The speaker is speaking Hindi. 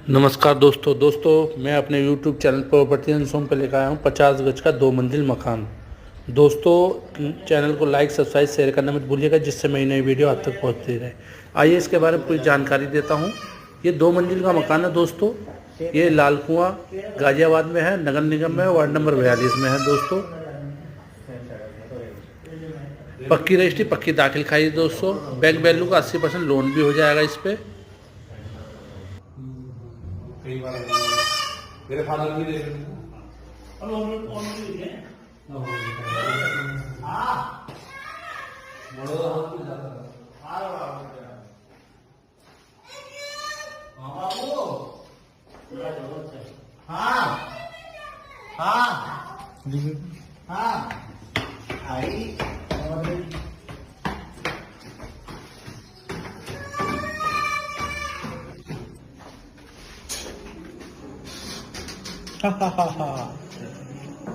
नमस्कार दोस्तों मैं अपने YouTube channel property and home पर लेकर आया हूँ 50 गज का 2 मंजिल मकान। दोस्तों चैनल को लाइक सब्सक्राइब शेयर करना मत भूलिएगा, जिससे मेरी नई वीडियो आप तक पहुँचती रहे। आइए इसके बारे में पूरी जानकारी देता हूँ। ये 2 मंजिल का मकान है दोस्तों। ये लाल कुआं गाजियाबाद में है, नगर निगम में, वार्ड नंबर 42 में है दोस्तों। पक्की रजिस्ट्री, पक्की दाखिल खाई है दोस्तों। बैंक वैल्यू का 80% लोन भी हो जाएगा इस पर। कई बार मेरे फादर भी देख रहे Ha ha ha ha.